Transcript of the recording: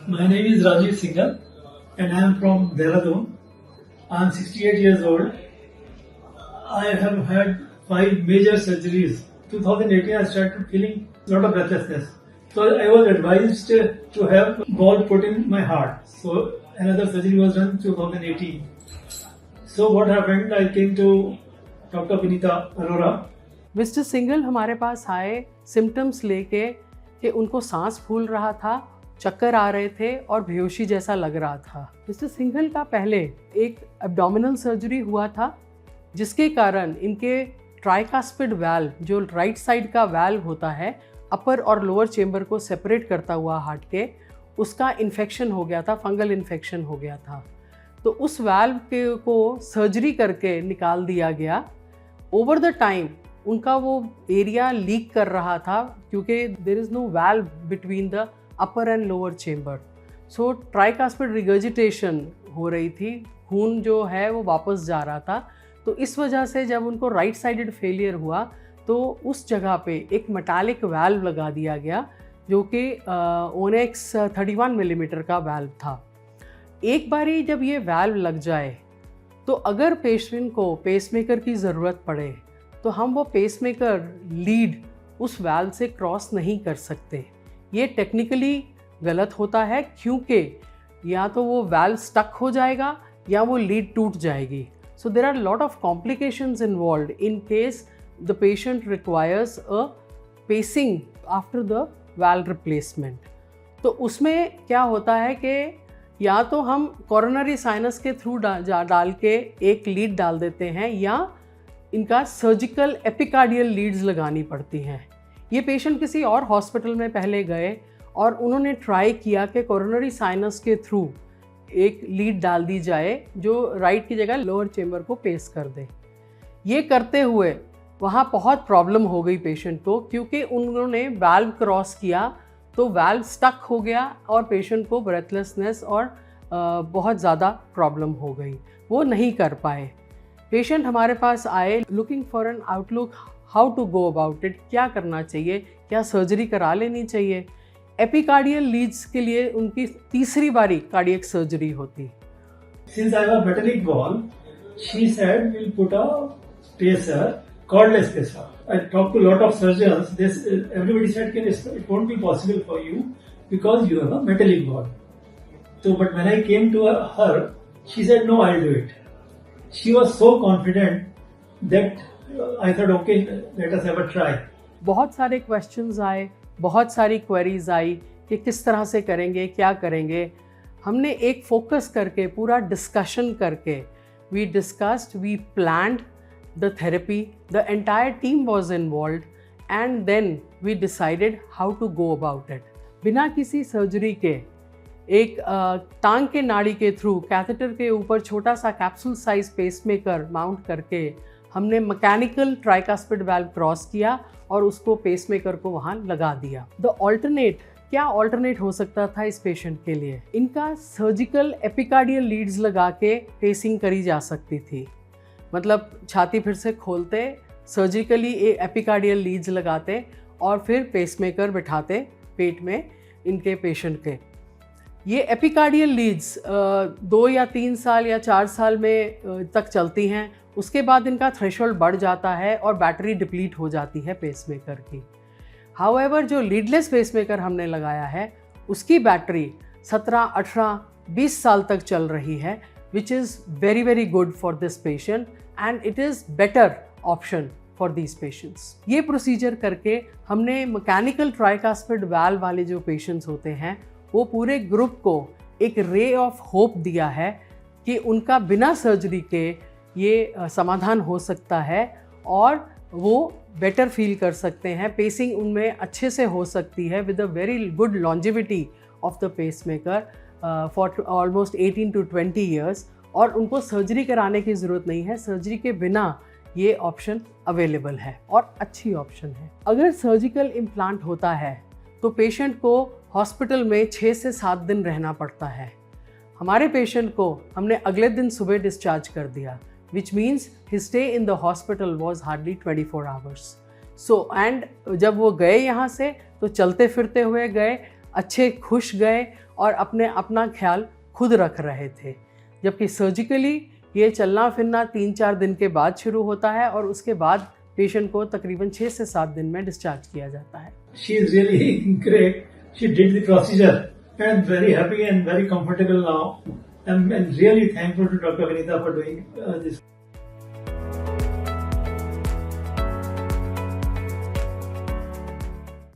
My name is Rajiv Singhal and I am from Dehradun. I am 68 years old. I have had 5 major surgeries. 2018 I started feeling a lot of breathlessness. So I was advised to have ball put in my heart. So another surgery was done in 2018. So what happened, I came to Dr. Vinita Arora. Mister Singhal हमारे पास आए symptoms लेके कि उनको सांस फूल रहा था, चक्कर आ रहे थे और बेहोशी जैसा लग रहा था। मिस्टर सिंघल का पहले एक एब्डोमिनल सर्जरी हुआ था जिसके कारण इनके ट्राइकास्पिड वाल्व, जो राइट साइड का वाल्व होता है अपर और लोअर चेम्बर को सेपरेट करता हुआ हार्ट के, उसका इन्फेक्शन हो गया था, फंगल इन्फेक्शन हो गया था। तो उस वाल्व को सर्जरी करके निकाल दिया गया। ओवर द टाइम उनका वो एरिया लीक कर रहा था क्योंकि there is no valve between the upper and lower chamber. So tricuspid regurgitation हो रही थी, खून जो है वो वापस जा रहा था। तो इस वजह से जब उनको राइट साइडेड फेलियर हुआ तो उस जगह पे एक मेटालिक वाल्व लगा दिया गया जो कि ओनेक्स 31 मिलीमीटर का वाल्व था। एक बारी जब ये वाल्व लग जाए तो अगर पेशेंट को पेसमेकर की ज़रूरत पड़े तो हम वो पेसमेकर लीड उस वाल्व से क्रॉस नहीं कर सकते। ये टेक्निकली गलत होता है क्योंकि या तो वो वाल्व स्टक हो जाएगा या वो लीड टूट जाएगी। So there are lot of complications involved in case the patient requires a pacing after the valve replacement. तो उसमें क्या होता है कि या तो हम कोरोनरी साइनस के थ्रू डाल के एक लीड डाल देते हैं या इनका सर्जिकल एपिकार्डियल लीड्स लगानी पड़ती हैं। ये पेशेंट किसी और हॉस्पिटल में पहले गए और उन्होंने ट्राई किया कि कोरोनरी साइनस के थ्रू एक लीड डाल दी जाए जो राइट की जगह लोअर चेम्बर को पेस कर दे। ये करते हुए वहाँ बहुत प्रॉब्लम हो गई पेशेंट को क्योंकि उन्होंने वाल्व क्रॉस किया तो वाल्व स्टक हो गया और पेशेंट को ब्रेथलेसनेस और बहुत ज़्यादा प्रॉब्लम हो गई, वो नहीं कर पाए। पेशेंट हमारे पास आए looking for an outlook, how to go about it, क्या करना चाहिए, क्या सर्जरी करा लेनी चाहिए। एपिकार्डियल लीड्स के लिए उनकी तीसरी बारी कार्डियक सर्जरी होती। Since I have a metallic valve, she said we'll put a spacer, cordless spacer. I talked to a lot of surgeons. Everybody said it won't be possible for you because you have a metallic valve. So, but when I came to her, she said no, I'll do it. She was so confident that I thought, okay, let us have a try. बहुत सारे questions आए, बहुत सारी queries आई कि किस तरह से करेंगे, क्या करेंगे। हमने एक फोकस करके पूरा डिस्कशन करके we discussed, we planned the therapy, the entire team was involved and then we decided how to go about it. बिना किसी सर्जरी के एक टांग के नाड़ी के थ्रू कैथेटर के ऊपर छोटा सा कैप्सूल साइज पेसमेकर माउंट करके हमने मैकेनिकल ट्राइकास्पिड वाल्व क्रॉस किया और उसको पेसमेकर को वहाँ लगा दिया। द ऑल्टरनेट, क्या ऑल्टरनेट हो सकता था इस पेशेंट के लिए? इनका सर्जिकल एपिकार्डियल लीड्स लगा के पेसिंग करी जा सकती थी, मतलब छाती फिर से खोलते, सर्जिकली एपिकार्डियल लीड्स लगाते और फिर पेसमेकर बिठाते पेट में इनके पेशेंट के। ये एपिकार्डियल लीड्स 2 या 3 साल या 4 साल में तक चलती हैं, उसके बाद इनका थ्रेशोल्ड बढ़ जाता है और बैटरी डिप्लीट हो जाती है पेसमेकर की। हाउएवर जो लीडलेस पेसमेकर हमने लगाया है उसकी बैटरी 17, 18, 20 साल तक चल रही है, which is very very good for this patient and it is better option for these patients. ये प्रोसीजर करके हमने मैकेनिकल ट्राइकास्पिड वाल्व वाले जो पेशेंट्स होते हैं वो पूरे ग्रुप को एक रे ऑफ होप दिया है कि उनका बिना सर्जरी के ये समाधान हो सकता है और वो बेटर फील कर सकते हैं, पेसिंग उनमें अच्छे से हो सकती है with a very good longevity of the pacemaker for almost 18 to 20 years और उनको सर्जरी कराने की ज़रूरत नहीं है। सर्जरी के बिना ये ऑप्शन अवेलेबल है और अच्छी ऑप्शन है। अगर सर्जिकल इम्प्लांट होता है तो पेशेंट को हॉस्पिटल में 6 से 7 दिन रहना पड़ता है। हमारे पेशेंट को हमने अगले दिन सुबह डिस्चार्ज कर दिया, which means his stay in the hospital was hardly 24 hours. So and जब वो गए यहाँ से तो चलते फिरते हुए गए, अच्छे खुश गए और अपना ख्याल खुद रख रहे थे। जबकि सर्जिकली ये चलना फिरना 3-4 दिन के बाद शुरू होता है और उसके बाद पेशेंट को तकरीबन 6 से 7 दिन में डिस्चार्ज किया जाता है। She is really great. She did the procedure and very happy and very comfortable now. I'm really thankful to Dr. Vinita for doing this.